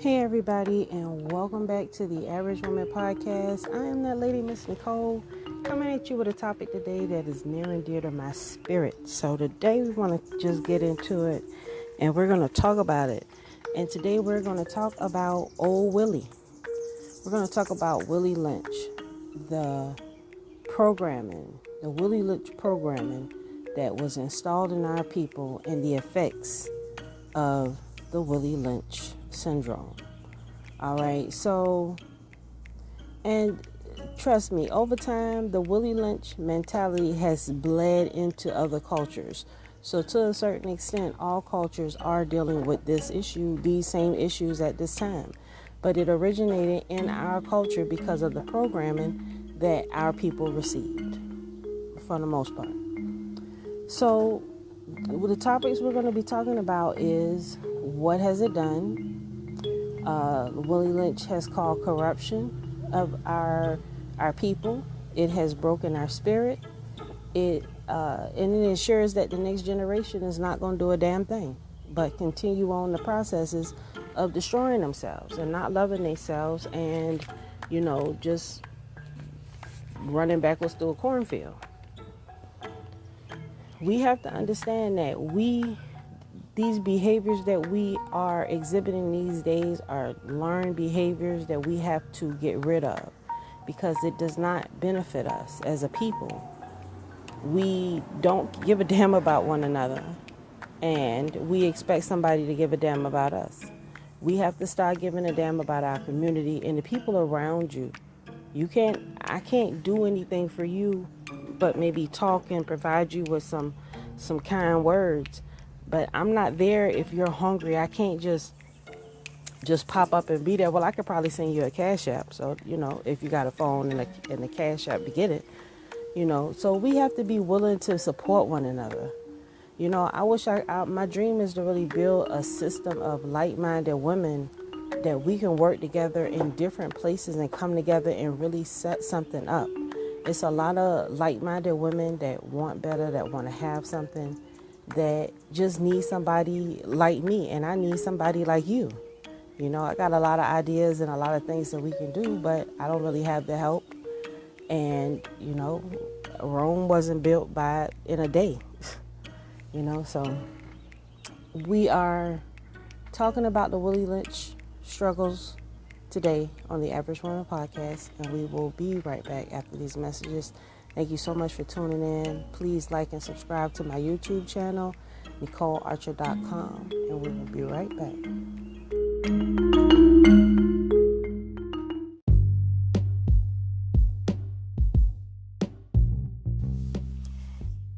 Hey everybody, and welcome back to the Average Woman Podcast. I am that lady, Miss Nicole, coming at you with a topic today that is near and dear to my spirit. So today we want to just get into it, and we're going to talk about it. And today we're going to talk about old Willie. We're going to talk about Willie Lynch, the Willie Lynch programming that was installed in our people, and the effects of the Willie Lynch syndrome. All right, so, and trust me, over time, the Willie Lynch mentality has bled into other cultures. So to a certain extent, all cultures are dealing with this issue, these same issues at this time. But it originated in our culture because of the programming that our people received, for the most part. So the topics we're going to be talking about is, what has it done? Willie Lynch has called corruption of our people. It has broken our spirit. And it ensures that the next generation is not going to do a damn thing, but continue on the processes of destroying themselves and not loving themselves, and just running backwards through a cornfield. We have to understand that these behaviors that we are exhibiting these days are learned behaviors that we have to get rid of, because it does not benefit us as a people. We don't give a damn about one another, and we expect somebody to give a damn about us. We have to start giving a damn about our community and the people around you. I can't do anything for you but maybe talk and provide you with some kind words. But I'm not there if you're hungry. I can't just pop up and be there. Well, I could probably send you a Cash App. So, if you got a phone and a Cash App to get it, So we have to be willing to support one another. I wish my dream is to really build a system of like-minded women that we can work together in different places and come together and really set something up. It's a lot of like-minded women that want better, that want to have something, that just need somebody like me, and I need somebody like you. I got a lot of ideas and a lot of things that we can do, but I don't really have the help. And, Rome wasn't built in a day, so we are talking about the Willie Lynch struggles today on the Average Woman Podcast, and we will be right back after these messages. Thank you so much for tuning in. Please like and subscribe to my YouTube channel, NicoleArcher.com, and we will be right back.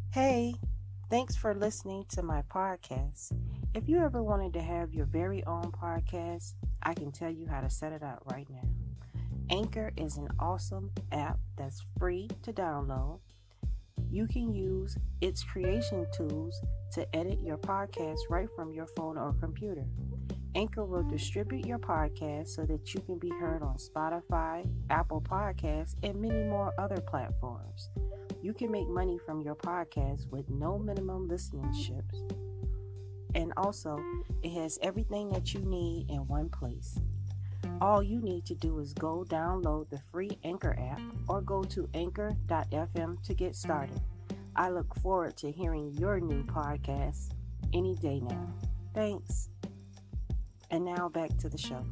Hey, thanks for listening to my podcast. If you ever wanted to have your very own podcast, I can tell you how to set it up right now. Anchor is an awesome app that's free to download. You can use its creation tools to edit your podcast right from your phone or computer. Anchor will distribute your podcast so that you can be heard on Spotify, Apple Podcasts, and many more other platforms. You can make money from your podcast with no minimum listenerships. And also, it has everything that you need in one place. All you need to do is go download the free Anchor app or go to anchor.fm to get started. I look forward to hearing your new podcast any day now. Thanks. And now back to the show.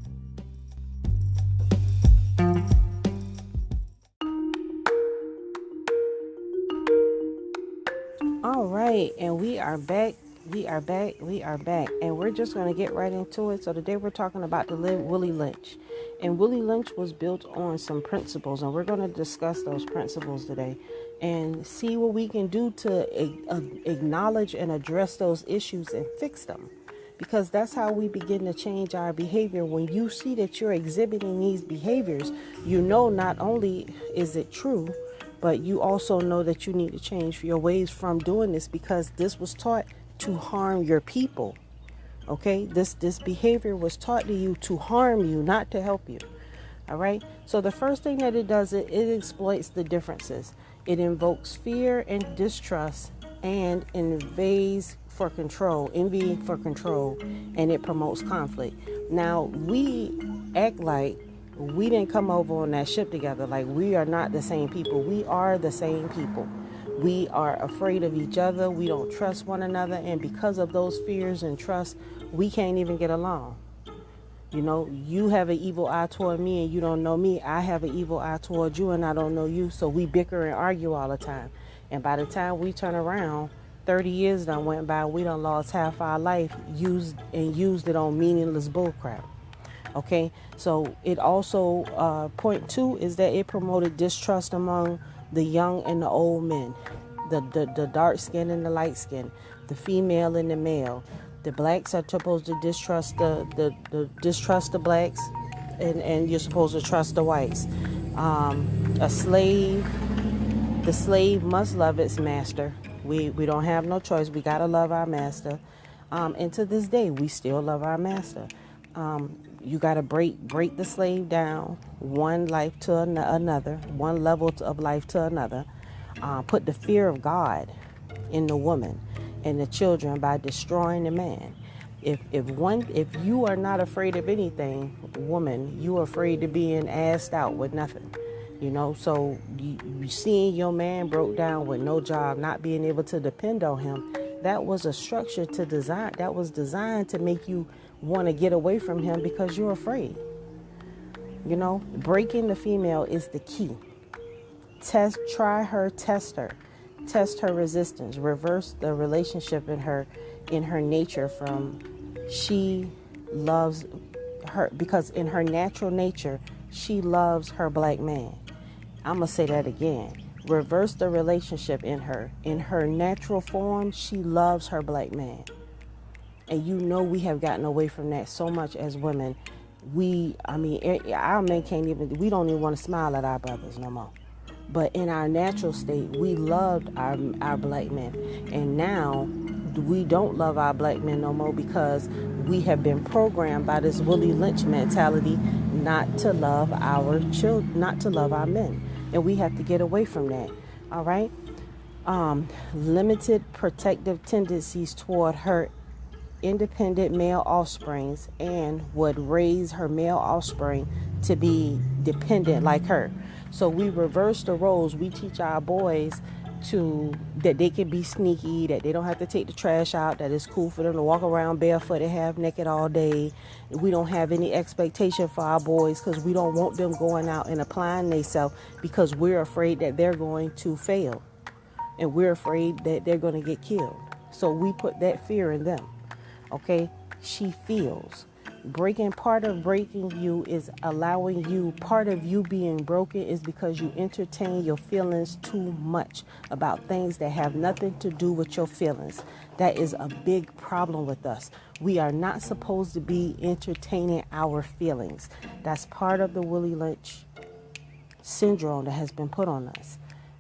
All right, and we are back. And we're just going to get right into it. So today we're talking about the Willie Lynch. And Willie Lynch was built on some principles, and we're going to discuss those principles today and see what we can do to acknowledge and address those issues and fix them. Because that's how we begin to change our behavior. When you see that you're exhibiting these behaviors, not only is it true, but you also know that you need to change your ways from doing this, because this was taught to harm your people. Okay, this behavior was taught to you to harm you, not to help you. All right, so the first thing that it does, it exploits the differences. It invokes fear and distrust, and envying for control, and it promotes conflict. Now, we act like we didn't come over on that ship together. Like, we are not the same people. We are the same people. We are afraid of each other. We don't trust one another. And because of those fears and trust, we can't even get along. You know, you have an evil eye toward me and you don't know me. I have an evil eye toward you and I don't know you. So we bicker and argue all the time. And by the time we turn around, 30 years done went by, we done lost half our life used it on meaningless bullcrap. Okay, so it also, point two is that it promoted distrust among the young and the old men, the dark skin and the light skin, the female and the male. The blacks are supposed to distrust the blacks, and you're supposed to trust the whites. The slave must love its master. We don't have no choice. We gotta love our master. And to this day, we still love our master. You gotta break the slave down, one life to another, one level of life to another. Put the fear of God in the woman and the children by destroying the man. If you are not afraid of anything, woman, you are afraid to being assed out with nothing. You know, so you seeing your man broke down with no job, not being able to depend on him, that was a structure that was designed to make you want to get away from him because you're afraid. You know, breaking the female is the key. Test her resistance, reverse the relationship in her nature from she loves her, because in her natural nature, she loves her black man. I'm going to say that again. Reverse the relationship in her. In her natural form, she loves her black man. And you know we have gotten away from that so much as women. Our men we don't even want to smile at our brothers no more. But in our natural state, we loved our black men. And now we don't love our black men no more because we have been programmed by this Willie Lynch mentality not to love our children, not to love our men. And we have to get away from that. All right? Limited protective tendencies toward her independent male offsprings and would raise her male offspring to be dependent like her. So we reverse the roles. We teach our boys that they can be sneaky, that they don't have to take the trash out, that it's cool for them to walk around barefoot and half naked all day. We don't have any expectation for our boys because we don't want them going out and applying themselves because we're afraid that they're going to fail and we're afraid that they're going to get killed. So we put that fear in them. Okay? She feels. Part of breaking you is allowing you, part of you being broken is because you entertain your feelings too much about things that have nothing to do with your feelings. That is a big problem with us. We are not supposed to be entertaining our feelings. That's part of the Willie Lynch syndrome that has been put on us.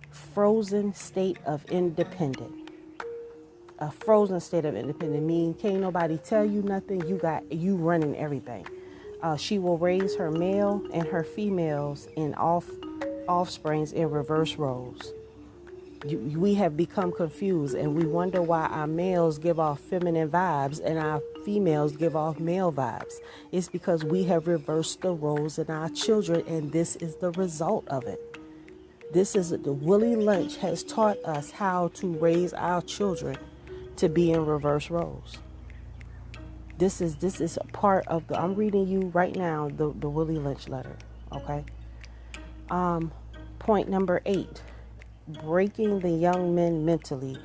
Frozen state of independence. A frozen state of independence means can't nobody tell you nothing. You running everything. She will raise her male and her females in offsprings in reverse roles. We have become confused and we wonder why our males give off feminine vibes and our females give off male vibes. It's because we have reversed the roles in our children, and this is the result of it. The Willie Lynch has taught us how to raise our children to be in reverse roles. This is a part of I'm reading you right now the Willie Lynch letter. Okay. Point number 8, breaking the young men mentally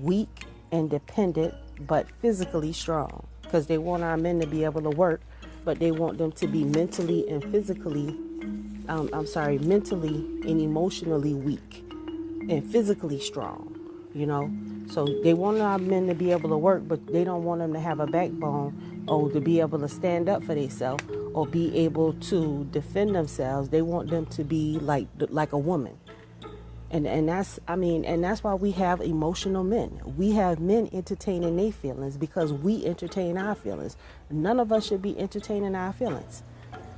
weak and dependent, but physically strong. Because they want our men to be able to work, but they want them to be mentally and mentally and emotionally weak and physically strong. You know, so they want our men to be able to work, but they don't want them to have a backbone or to be able to stand up for themselves or be able to defend themselves. They want them to be like a woman. And that's why we have emotional men. We have men entertaining their feelings because we entertain our feelings. None of us should be entertaining our feelings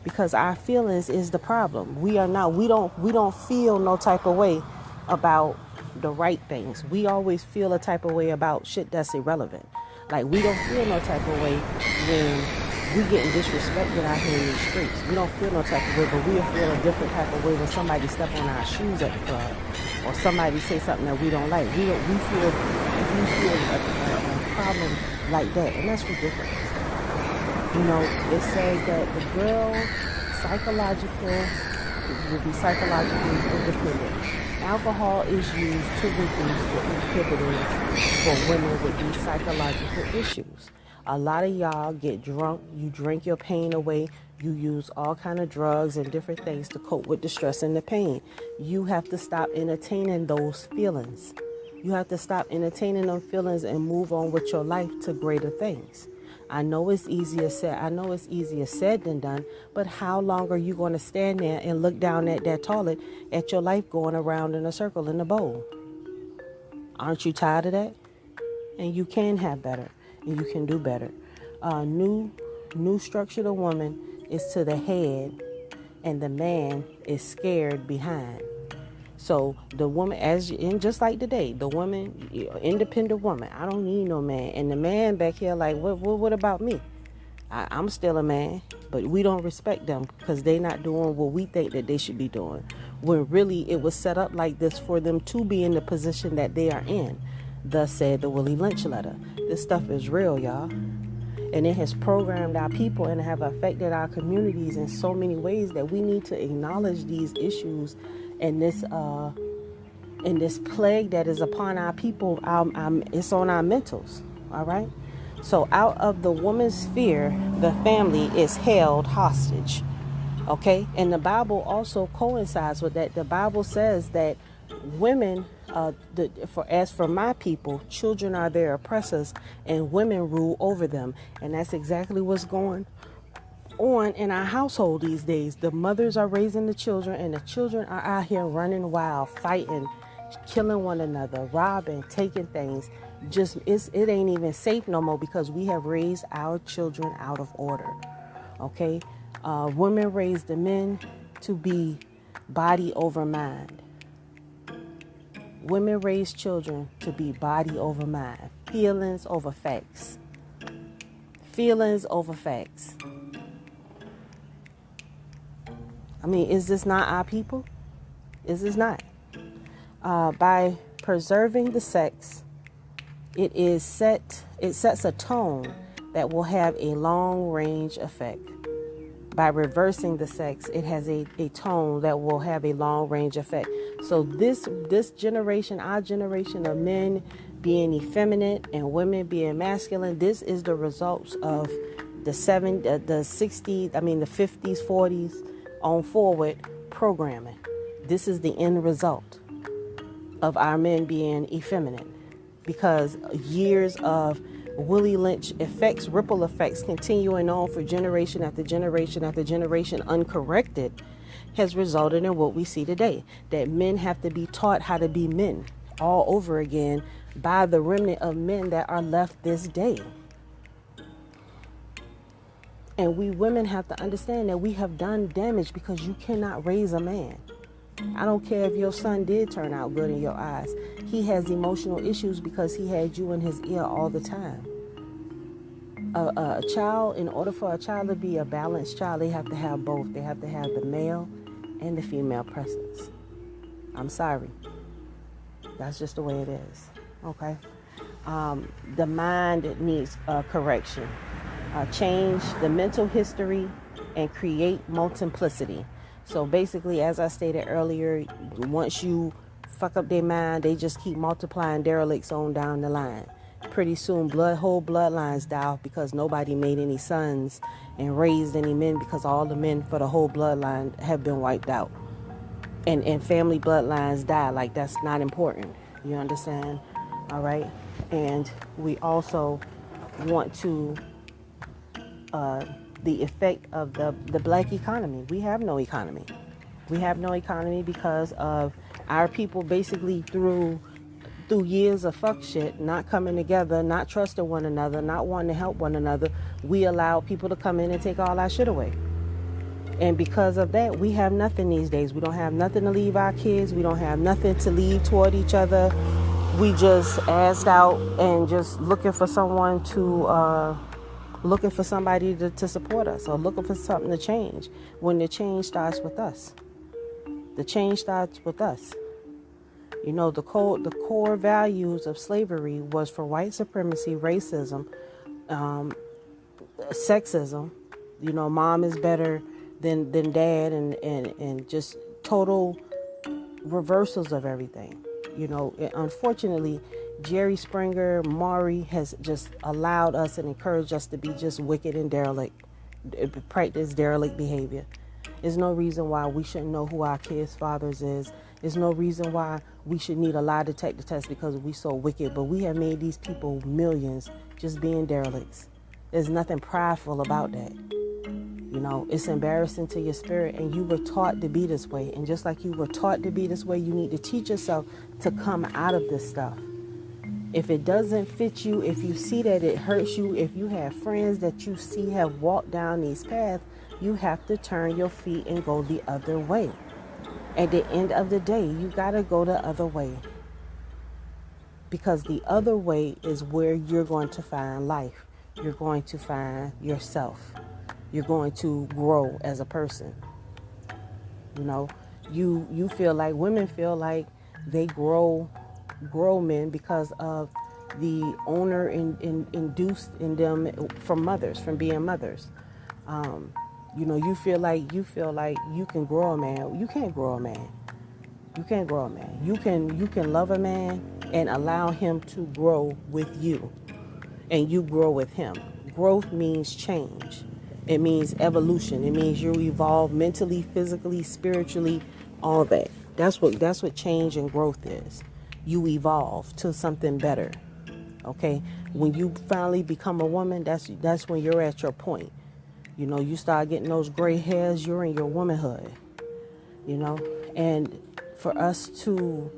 because our feelings is the problem. We don't feel no type of way about the right things. We always feel a type of way about shit that's irrelevant. Like we don't feel no type of way when we getting disrespected out here in these streets. We don't feel no type of way, but we'll feel a different type of way when somebody step on our shoes at the club, or somebody say something that we don't like. We feel a problem like that, and that's ridiculous. You know, it says that the girl will be psychologically independent. Alcohol is used to reduce the inhibiting for women with these psychological issues. A lot of y'all get drunk, you drink your pain away, you use all kind of drugs and different things to cope with the stress and the pain. You have to stop entertaining those feelings. You have to stop entertaining them feelings and move on with your life to greater things. I know it's easier said than done, but how long are you going to stand there and look down at that toilet at your life going around in a circle in a bowl? Aren't you tired of that? And you can have better, and you can do better. New structure of the woman is to the head, and the man is scared behind. So the woman, just like today, the woman, independent woman, I don't need no man. And the man back here like, what about me? I'm still a man, but we don't respect them because they not doing what we think that they should be doing. When really it was set up like this for them to be in the position that they are in. Thus said the Willie Lynch letter. This stuff is real, y'all. And it has programmed our people and have affected our communities in so many ways that we need to acknowledge these issues and this plague that is upon our people. It's on our mentals. All right. So out of the woman's sphere, the family is held hostage. Okay. And the Bible also coincides with that. The Bible says that women, as for my people, children are their oppressors and women rule over them. And that's exactly what's going on in our household these days. The mothers are raising the children, and the children are out here running wild, fighting, killing one another, robbing, taking things. It ain't even safe no more because we have raised our children out of order. Okay, women raise the men to be body over mind. Women raise children to be body over mind, feelings over facts. Feelings over facts. I mean, is this not our people? Is this not? By preserving the sex, it sets a tone that will have a long range effect. By reversing the sex, it has a tone that will have a long range effect. So this generation, our generation of men being effeminate and women being masculine, this is the results of the 50s, 40s on forward programming. This is the end result of our men being effeminate, because years of Willie Lynch effects, ripple effects, continuing on for generation after generation after generation uncorrected, has resulted in what we see today. That men have to be taught how to be men all over again by the remnant of men that are left this day. And we women have to understand that we have done damage because you cannot raise a man. I don't care if your son did turn out good in your eyes. He has emotional issues because he had you in his ear all the time. A child, in order for a child to be a balanced child, they have to have both. They have to have the male and the female presence. I'm sorry. That's just the way it is. Okay? The mind needs correction. Change the mental history and create multiplicity. So basically, as I stated earlier, once you fuck up their mind, they just keep multiplying derelicts on down the line. Pretty soon, whole bloodlines die off because nobody made any sons and raised any men, because all the men for the whole bloodline have been wiped out. And family bloodlines die. Like, that's not important. You understand? All right? And we also want to... the effect of the black economy. We have no economy. We have no economy because of our people basically through years of fuck shit, not coming together, not trusting one another, not wanting to help one another. We allow people to come in and take all our shit away. And because of that, we have nothing these days. We don't have nothing to leave our kids. We don't have nothing to leave toward each other. We just assed out and just looking for someone to looking for somebody to support us, or looking for something to change, when the change starts with us. The change starts with us. You know, the core values of slavery was for white supremacy, racism, sexism. You know, mom is better than dad, and just total reversals of everything. You know, unfortunately, Jerry Springer, Maury has just allowed us and encouraged us to be just wicked and derelict, practice derelict behavior. There's no reason why we shouldn't know who our kids' fathers is. There's no reason why we should need a lie detector test because we so wicked. But we have made these people millions just being derelicts. There's nothing prideful about that. You know, it's embarrassing to your spirit, and you were taught to be this way. And just like you were taught to be this way, you need to teach yourself to come out of this stuff. If it doesn't fit you, if you see that it hurts you, if you have friends that you see have walked down these paths, you have to turn your feet and go the other way. At the end of the day, you got to go the other way. Because the other way is where you're going to find life. You're going to find yourself. You're going to grow as a person. You know, you feel like, women feel like they grow men because of the owner induced in them from being mothers. You know, you feel like you can grow a man. You can't grow a man. You can't grow a man. You can love a man and allow him to grow with you, and you grow with him. Growth means change. It means evolution. It means you evolve mentally, physically, spiritually, all that. That's what change and growth is. You evolve to something better. Okay? When you finally become a woman, that's when you're at your point. You know, you start getting those gray hairs, you're in your womanhood. You know? And for us to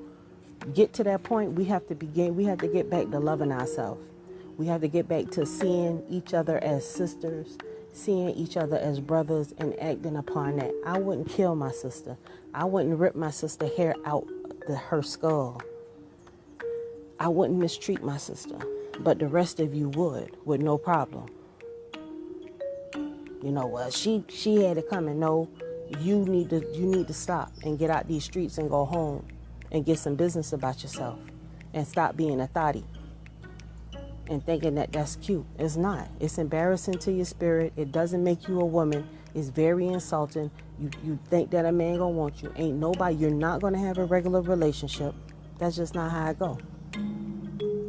get to that point, we have to get back to loving ourselves. We have to get back to seeing each other as sisters, seeing each other as brothers, and acting upon that. I wouldn't kill my sister. I wouldn't rip my sister's hair out her skull. I wouldn't mistreat my sister. But the rest of you would, with no problem. You know, well, she had it coming. No, you need to stop and get out these streets and go home and get some business about yourself and stop being a thotty and thinking that that's cute. It's not. It's embarrassing to your spirit. It doesn't make you a woman. It's very insulting. You think that a man gonna want you. Ain't nobody. You're not gonna have a regular relationship. That's just not how it go.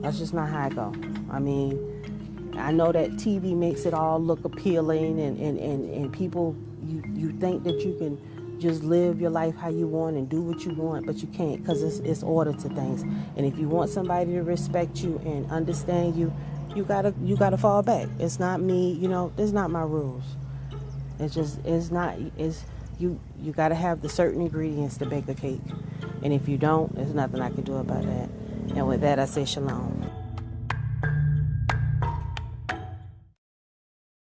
That's just not how it go. I mean, I know that TV makes it all look appealing, and people, you think that you can just live your life how you want and do what you want, but you can't, because it's order to things. And if you want somebody to respect you and understand you, you gotta fall back. It's not me, you know. It's not my rules. You gotta have the certain ingredients to bake a cake, and if you don't, there's nothing I can do about that. And with that, I say shalom.